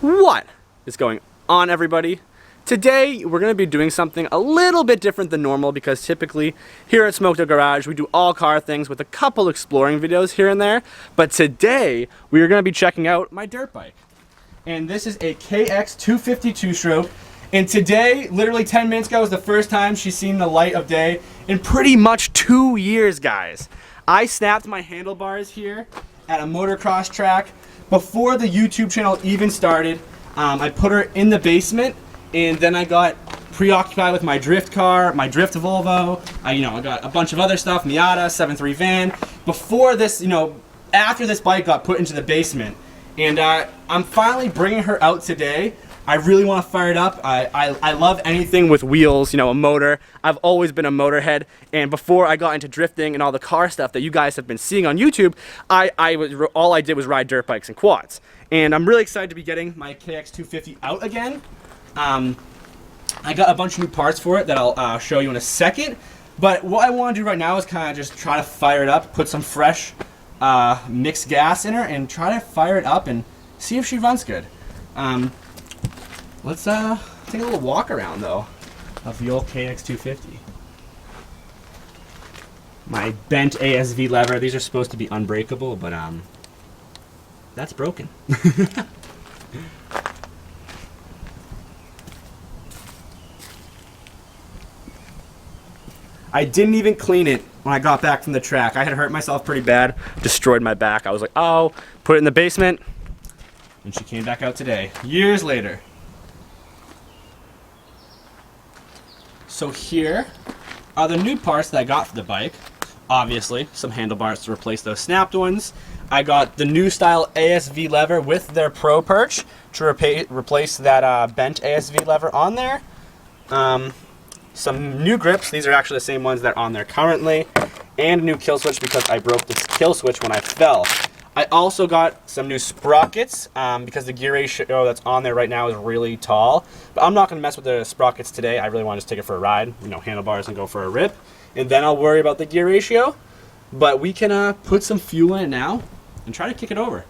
What is going on, everybody? Today we're going to be doing something a little bit different than normal because typically here at Smoked Out Garage we do all car things with a couple exploring videos here and there. But today we are going to be checking out my dirt bike. And this is a KX 250 two-stroke. And today, literally 10 minutes ago, was the first time she's seen the light of day in pretty much 2 years, guys. I snapped my handlebars here at a motocross track before the YouTube channel even started. I put her in the basement, and then I got preoccupied with my drift car, my drift Volvo. I got a bunch of other stuff, Miata, 7.3 van. Before this, after this bike got put into the basement, and I'm finally bringing her out today. I really want to fire it up. I love anything with wheels, a motor. I've always been a motorhead, and before I got into drifting and all the car stuff that you guys have been seeing on YouTube, all I did was ride dirt bikes and quads. And I'm really excited to be getting my KX 250 out again. I got a bunch of new parts for it that I'll show you in a second. But what I want to do right now is kind of just try to fire it up, put some fresh mixed gas in her, and try to fire it up and see if she runs good. Let's take a little walk around though of the old KX 250. My bent ASV lever. These are supposed to be unbreakable, but that's broken. I didn't even clean it when I got back from the track. I had hurt myself pretty bad, destroyed my back. I was like, oh, put it in the basement. And she came back out today, years later. So here are the new parts that I got for the bike. Obviously, some handlebars to replace those snapped ones. I got the new style ASV lever with their Pro Perch to replace that bent ASV lever on there. Some new grips. These are actually the same ones that are on there currently. And a new kill switch because I broke this kill switch when I fell. I also got some new sprockets because the gear ratio that's on there right now is really tall. But I'm not going to mess with the sprockets today. I really want to just take it for a ride, handlebars and go for a rip. And then I'll worry about the gear ratio. But we can put some fuel in it now and try to kick it over.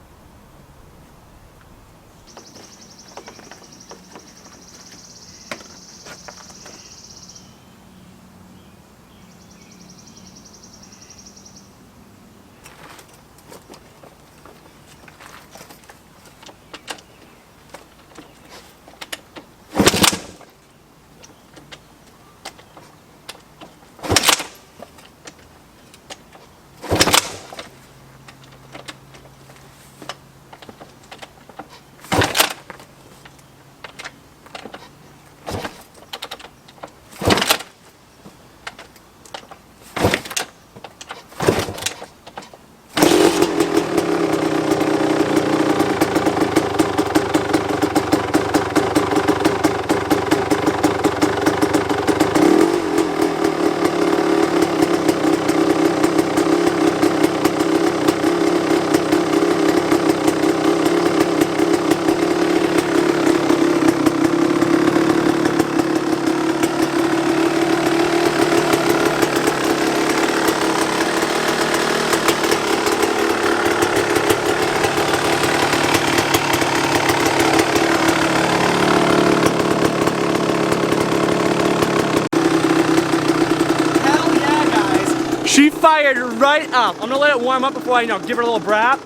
She fired right up. I'm gonna let it warm up before I, give her a little brap.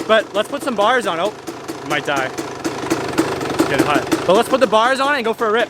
But let's put some bars on. Oh, might die. It's getting hot. But let's put the bars on it and go for a rip.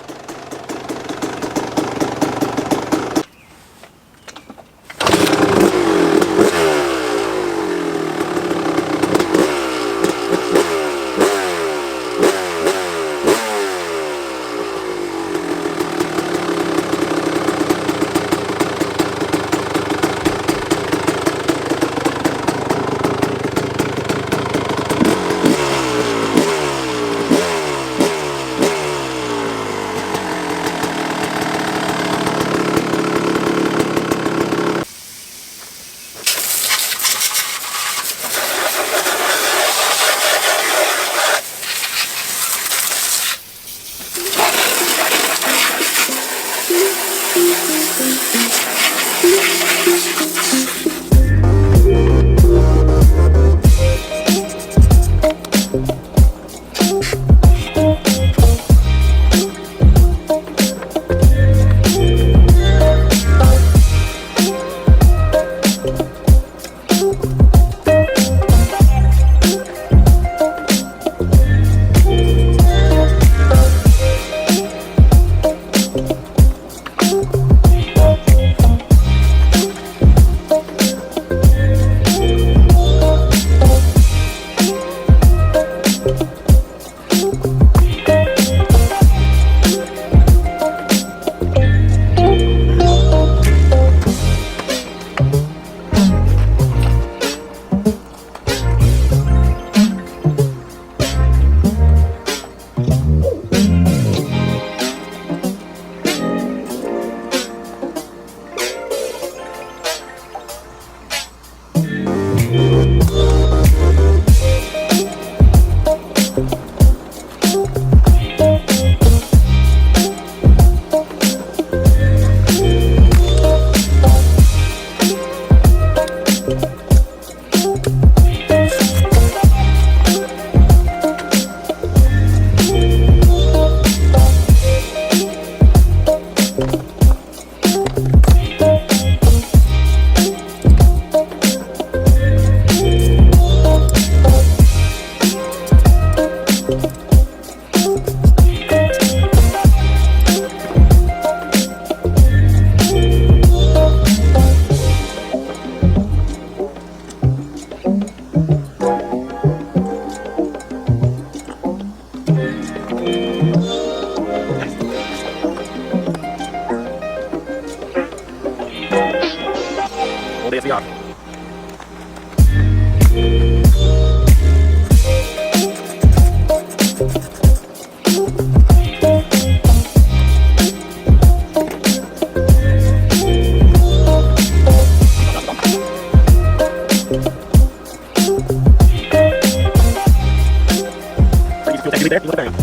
turn.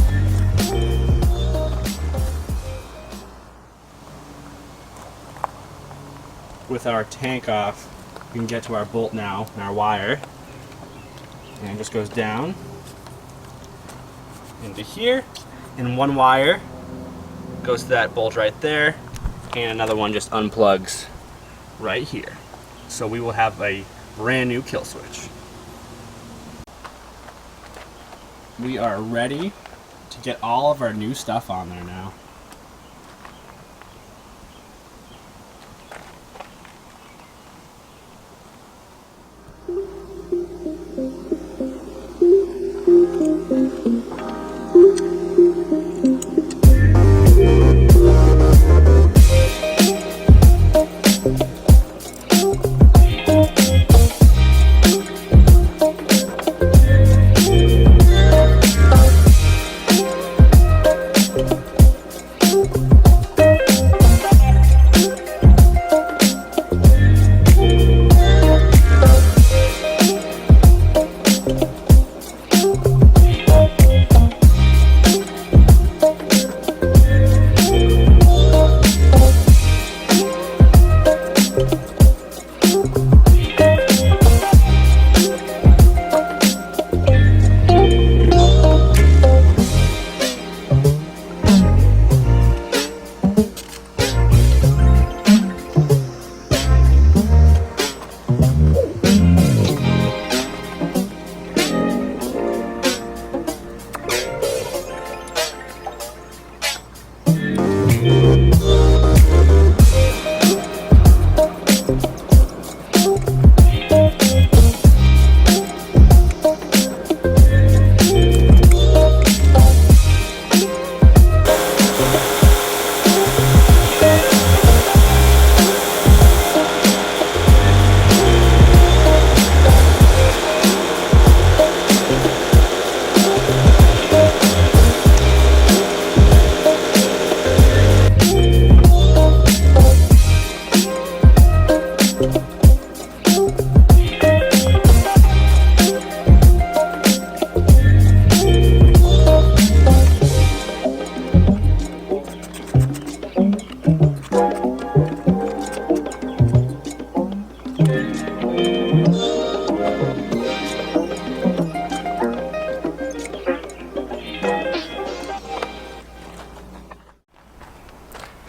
With our tank off, we can get to our bolt now and our wire. And it just goes down into here. And one wire goes to that bolt right there. And another one just unplugs right here. So we will have a brand new kill switch. We are ready to get all of our new stuff on there now.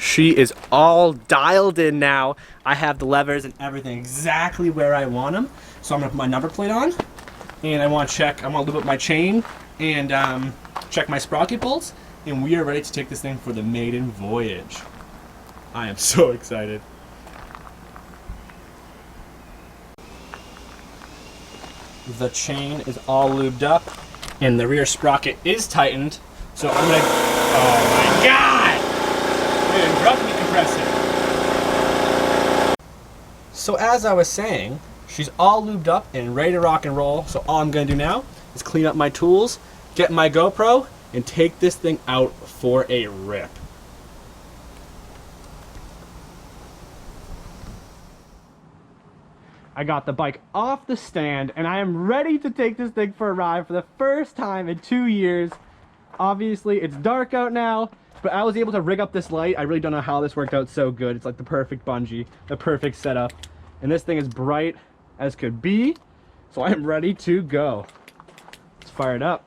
She is all dialed in now. I have the levers and everything exactly where I want them. So I'm gonna put my number plate on, and I want to lube up my chain and check my sprocket bolts, and we are ready to take this thing for the maiden voyage. I am so excited. The chain is all lubed up, and the rear sprocket is tightened. So I'm gonna, oh my God! Interrupt me compressor. So as I was saying, she's all lubed up and ready to rock and roll. So all I'm gonna do now is clean up my tools, get my GoPro, and take this thing out for a rip. I got the bike off the stand and I am ready to take this thing for a ride for the first time in 2 years. Obviously it's dark out now, but I was able to rig up this light. I really don't know how this worked out so good. It's like the perfect bungee, the perfect setup. And this thing is bright as could be. So I am ready to go. Let's fire it up.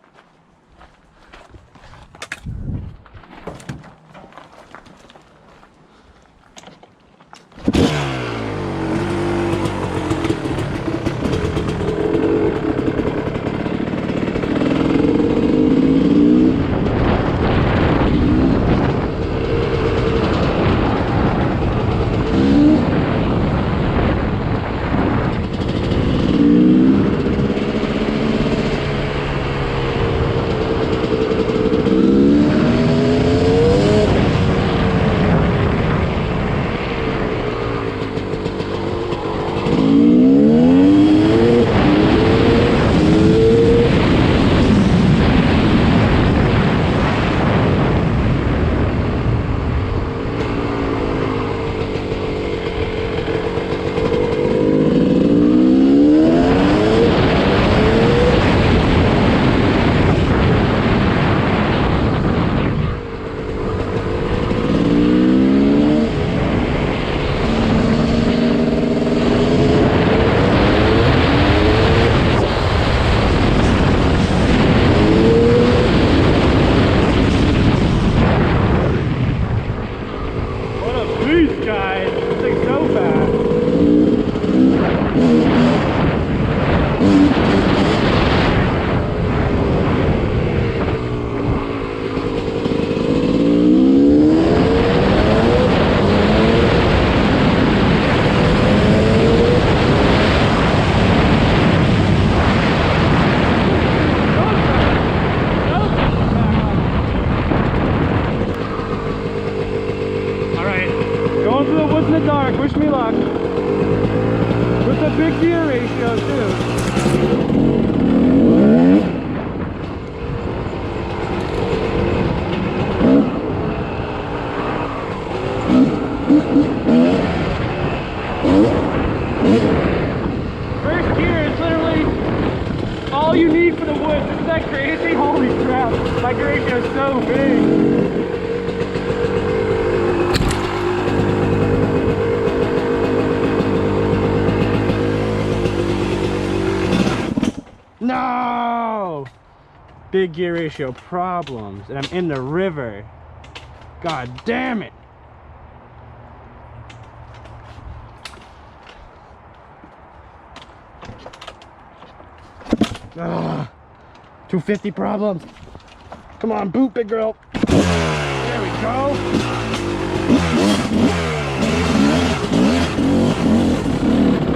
Dirtbike, wish me luck. With the big gear ratio too. First gear is literally all you need for the woods. Isn't that crazy? Holy crap, my gear ratio is so big. No! Big gear ratio problems, and I'm in the river. God damn it! Ugh. 250 problems. Come on, boot, big girl. There we go.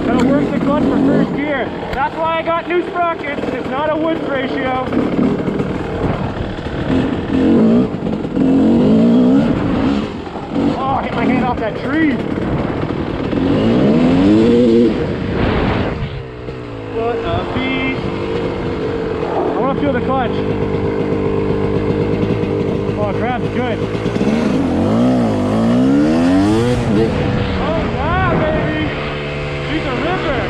That'll work the clutch for first gear. That's why I got new sprockets. It's not a woods ratio. Oh, I hit my hand off that tree. What a beast. I want to feel the clutch. Oh, it grabs good. Oh, wow, baby. She's a ripper.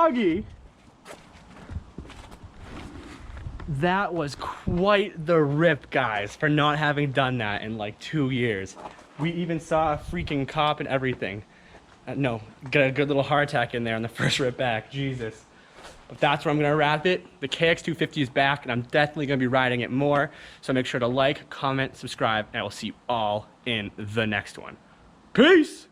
doggy. That was quite the rip, guys, for not having done that in like 2 years. We even saw a freaking cop and everything. No, got a good little heart attack in there on the first rip back, Jesus. But that's where I'm gonna wrap it. The KX250 is back, and I'm definitely gonna be riding it more. So make sure to like, comment, subscribe, and I will see you all in the next one. Peace!